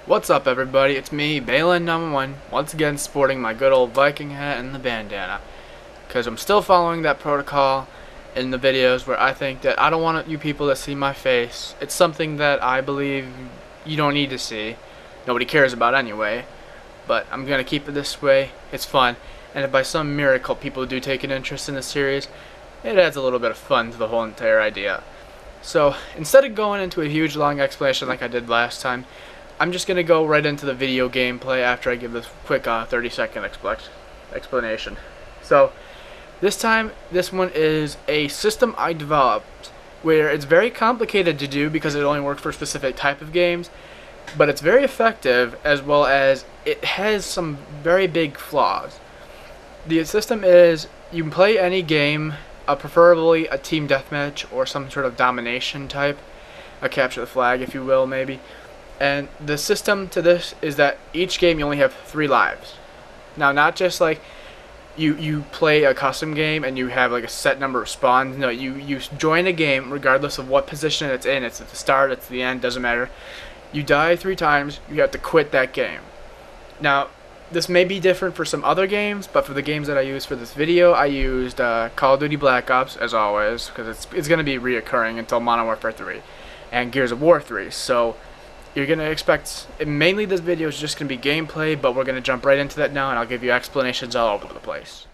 What's up, everybody? It's me, Balin Number 1, once again sporting my good old Viking hat and the bandana. Because I'm still following that protocol in the videos where I think that I don't want you people to see my face. It's something that I believe you don't need to see. Nobody cares about anyway. But I'm going to keep it this way. It's fun. And if by some miracle people do take an interest in the series, it adds a little bit of fun to the whole entire idea. So, instead of going into a huge long explanation like I did last time, I'm just going to go right into the video gameplay after I give this quick 30-second explanation. So, this time, this one is a system I developed where it's very complicated to do because it only works for a specific type of games, but it's very effective as well as it has some very big flaws. The system is you can play any game, preferably a team deathmatch or some sort of domination type, a capture the flag if you will maybe. And the system to this is that each game you only have 3 lives. Now, not just like you play a custom game and you have like a set number of spawns. No, you join a game regardless of what position it's in. It's at the start, it's the end, doesn't matter. You die 3 times, you have to quit that game. Now, this may be different for some other games, but for the games that I used for this video, I used Call of Duty Black Ops as always, because it's going to be reoccurring until Modern Warfare 3 and Gears of War 3. So you're going to expect, mainly this video is just going to be gameplay, but we're going to jump right into that now, and I'll give you explanations all over the place.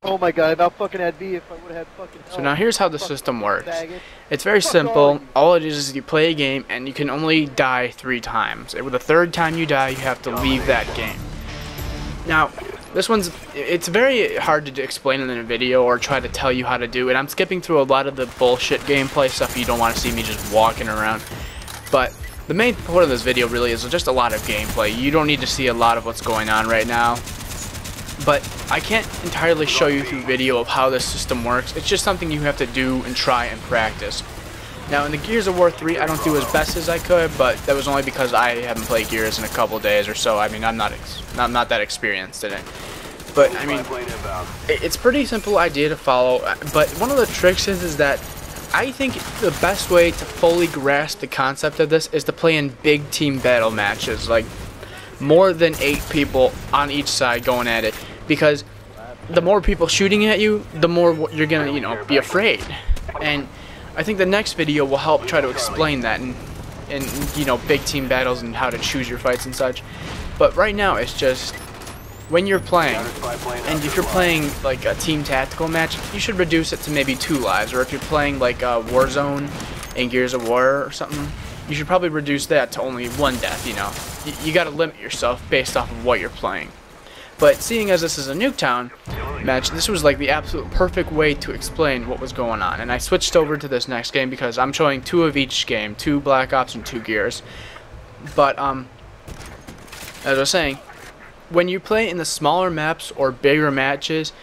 Oh my god, about fucking had B if I would have had fucking So now here's how the system works. It's very simple. All it is you play a game, and you can only die 3 times. And with the 3rd time you die, you have to leave that game. Now, this one's, it's very hard to explain in a video or try to tell you how to do it. I'm skipping through a lot of the bullshit gameplay stuff you don't want to see me just walking around. But the main point of this video really is just a lot of gameplay. You don't need to see a lot of what's going on right now. But I can't entirely show you through video of how this system works. It's just something you have to do and try and practice. Now in the Gears of War 3 I don't do as best as I could, but that was only because I haven't played Gears in a couple days or so. I mean, I'm not that experienced in it. But I mean, it's a pretty simple idea to follow. But one of the tricks is that I think the best way to fully grasp the concept of this is to play in big team battle matches, like more than 8 people on each side going at it, because the more people shooting at you, the more you're gonna, be afraid. And I think the next video will help try to explain that in big team battles and how to choose your fights and such. But right now it's just when you're playing, and if you're playing like a team tactical match, you should reduce it to maybe 2 lives, or if you're playing like a Warzone in Gears of War or something, you should probably reduce that to only 1 death, You gotta limit yourself based off of what you're playing. But seeing as this is a Nuketown match, this was like the absolute perfect way to explain what was going on. And I switched over to this next game because I'm showing 2 of each game, 2 Black Ops and 2 Gears. But, as I was saying, when you play in the smaller maps or bigger matches,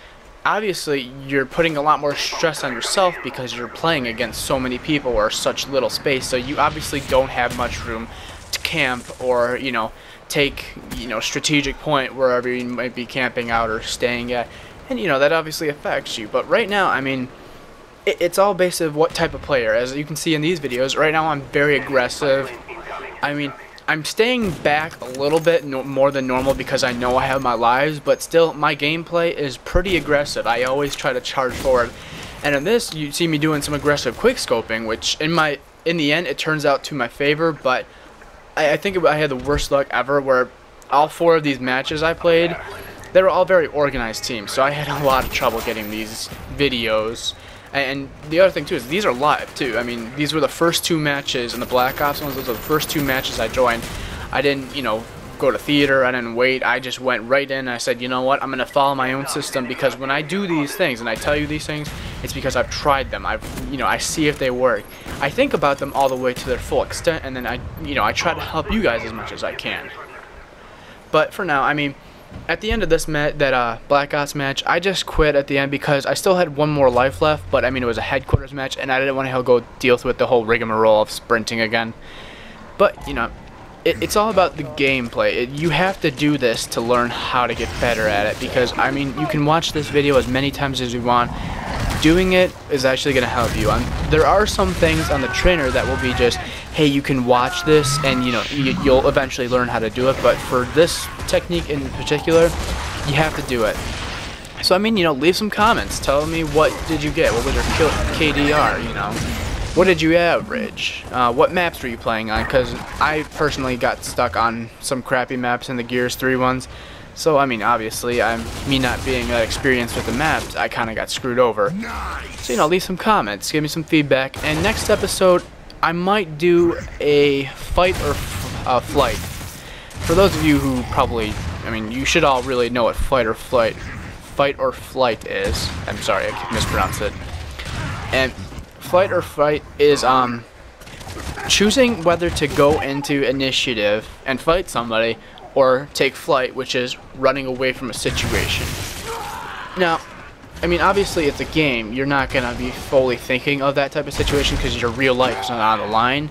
obviously you're putting a lot more stress on yourself because you're playing against so many people or such little space, so you obviously don't have much room to camp or take strategic point wherever you might be camping out or staying at, and that obviously affects you. But right now, I mean, it's all based on what type of player. As you can see in these videos, right now I'm very aggressive. I mean, I'm staying back a little bit more than normal because I know I have my lives, but still my gameplay is pretty aggressive. I always try to charge forward, and in this you see me doing some aggressive quick scoping, which in the end it turns out to my favor. But I think I had the worst luck ever where all 4 of these matches I played, they were all very organized teams, so I had a lot of trouble getting these videos. And the other thing too is these are live too. I mean, these were the first 2 matches in the Black Ops ones. Those were the first 2 matches I joined. I didn't, go to theater. I didn't wait. I just went right in. And I said, you know what? I'm gonna follow my own system, because when I do these things and I tell you these things, it's because I've tried them. I see if they work. I think about them all the way to their full extent, and then I try to help you guys as much as I can. But for now, I mean, at the end of this Black Ops match, I just quit at the end because I still had 1 more life left, but I mean, it was a headquarters match, and I didn't want to go deal with the whole rigmarole of sprinting again. But, it's all about the gameplay. You have to do this to learn how to get better at it, because, I mean, you can watch this video as many times as you want. Doing it is actually going to help you. There are some things on the trainer that will be just hey, you can watch this and you'll eventually learn how to do it, but for this technique in particular, you have to do it. So I mean, leave some comments. Tell me, what did you get? What was your KDR? What did you average? What maps were you playing on? Because I personally got stuck on some crappy maps in the Gears 3 ones. So I mean, obviously, me not being that experienced with the maps, I kind of got screwed over. So leave some comments, give me some feedback, and next episode I might do a fight or flight. For those of you who probably, you should all really know what fight or flight is. I'm sorry, I mispronounced it. And flight or fight is choosing whether to go into initiative and fight somebody, or take flight, which is running away from a situation. Now, obviously it's a game. You're not going to be fully thinking of that type of situation because your real life is not on the line.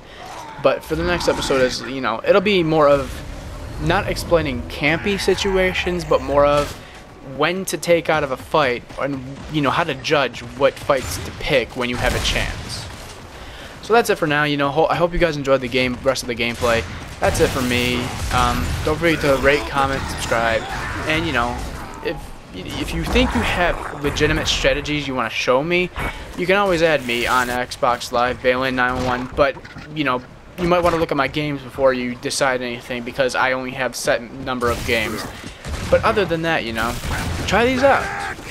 But for the next episode, it'll be more of not explaining campy situations, but more of when to take out of a fight and, how to judge what fights to pick when you have a chance. So that's it for now. I hope you guys enjoyed the rest of the gameplay. That's it for me. Don't forget to rate, comment, subscribe, and if you think you have legitimate strategies you want to show me, you can always add me on Xbox Live, Bailin911. But you might want to look at my games before you decide anything, because I only have set number of games. But other than that, try these out.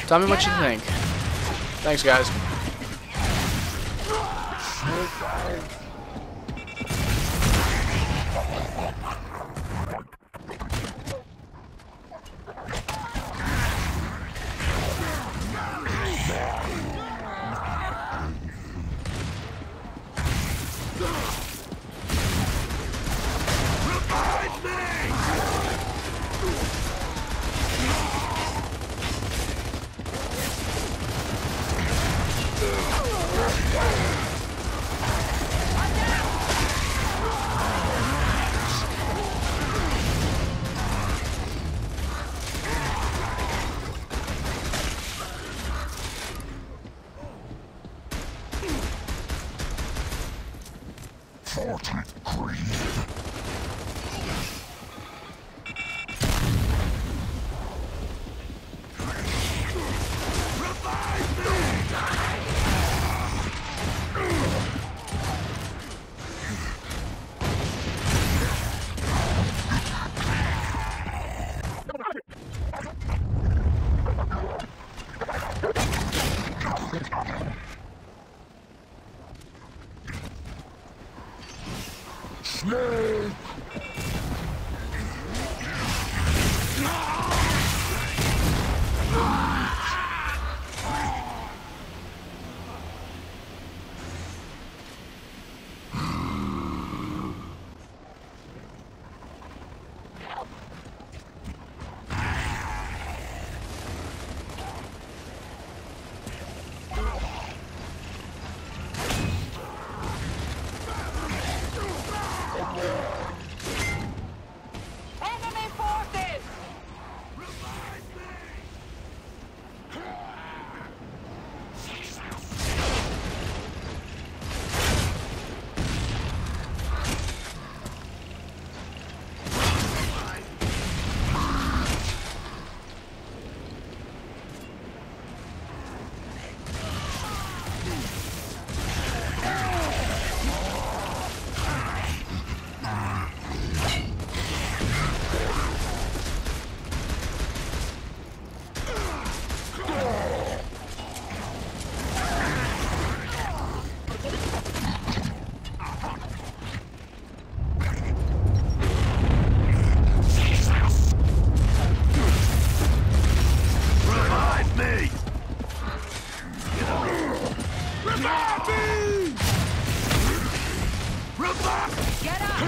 Tell me what you think. Thanks, guys. Snake! Get up!